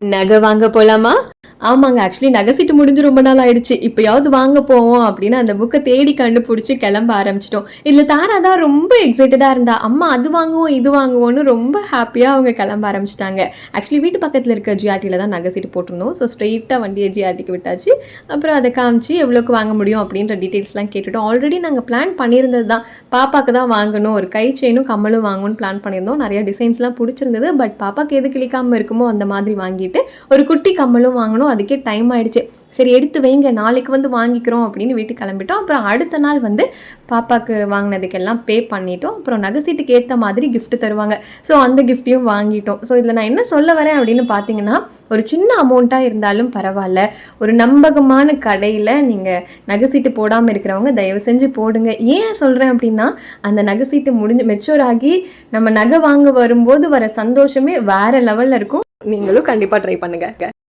நகை வாங்க போலாமா? ஆமாங்க. ஆக்சுவலி நகை சீட்டு முடிஞ்சு ரொம்ப நாள் ஆயிடுச்சு. இப்பயாவது வாங்க போவோம் அப்படின்னு அந்த புக்க தேடி கண்டுபிடிச்சு கிளம்ப ஆரம்பிச்சுட்டோம். இதுல தாரா தான் ரொம்ப எக்ஸைட்டடா இருந்தா. அம்மா அது வாங்குவோம், இது வாங்குவோம்னு ரொம்ப ஹாப்பியா அவங்க கிளம்ப ஆரம்பிச்சுட்டாங்க. ஆக்சுவலி வீட்டு பக்கத்துல இருக்க ஜிஆர்டில தான் நகை சீட்டு போட்டிருந்தோம். ஸோ ஸ்ட்ரெயிட்டா வண்டிய ஜிஆர்டிக்கு விட்டாச்சு. அப்புறம் அத காமிச்சு எவ்வளோக்கு வாங்க முடியும் அப்படின்ற டீட்டெயில்ஸ்லாம் கேட்டுட்டோம். ஆல்ரெடி நாங்க பிளான் பண்ணியிருந்தது தான். பாப்பாக்கு தான் வாங்கணும். ஒரு கை செயினும், கம்மலும் வாங்கணும்னு பிளான் பண்ணியிருந்தோம். நெறைய டிசைன்ஸ்லாம் புடிச்சிருந்தது. பட் பாப்பாக்கு எது கிழிக்காம இருக்குமோ அந்த மாதிரி வாங்கிட்டு, ஒரு குட்டி கம்மலும் வாங்கணும். அதுக்கே டைம் ஆயிடுச்சு. சரி எடுத்து வைங்க, நாளைக்கு வந்து வாங்கிக்கிறோம் அப்படின்னு வீட்டுக்கு கிளம்பிட்டோம். அப்புறம் அடுத்த நாள் வந்து பாப்பாக்கு வாங்கினதுக்கெல்லாம் பே பண்ணிட்டோம். அப்புறம் நகை சீட்டுக்கு ஏற்ற மாதிரி கிஃப்ட் தருவாங்க. ஸோ அந்த கிஃப்ட்டையும் வாங்கிட்டோம். ஸோ இதில் நான் என்ன சொல்ல வரேன் அப்படின்னு பார்த்தீங்கன்னா, ஒரு சின்ன அமௌண்ட்டாக இருந்தாலும் பரவாயில்ல, ஒரு நம்பகமான கடையில் நீங்கள் நகை சீட்டு போடாமல் இருக்கிறவங்க தயவு செஞ்சு போடுங்க. ஏன் சொல்கிறேன் அப்படின்னா, அந்த நகை சீட்டு முடிஞ்சு மெச்சூர் ஆகி நம்ம நகை வாங்க வரும்போது வர சந்தோஷமே வேற லெவலில் இருக்கும். நீங்களும் கண்டிப்பாக ட்ரை பண்ணுங்க.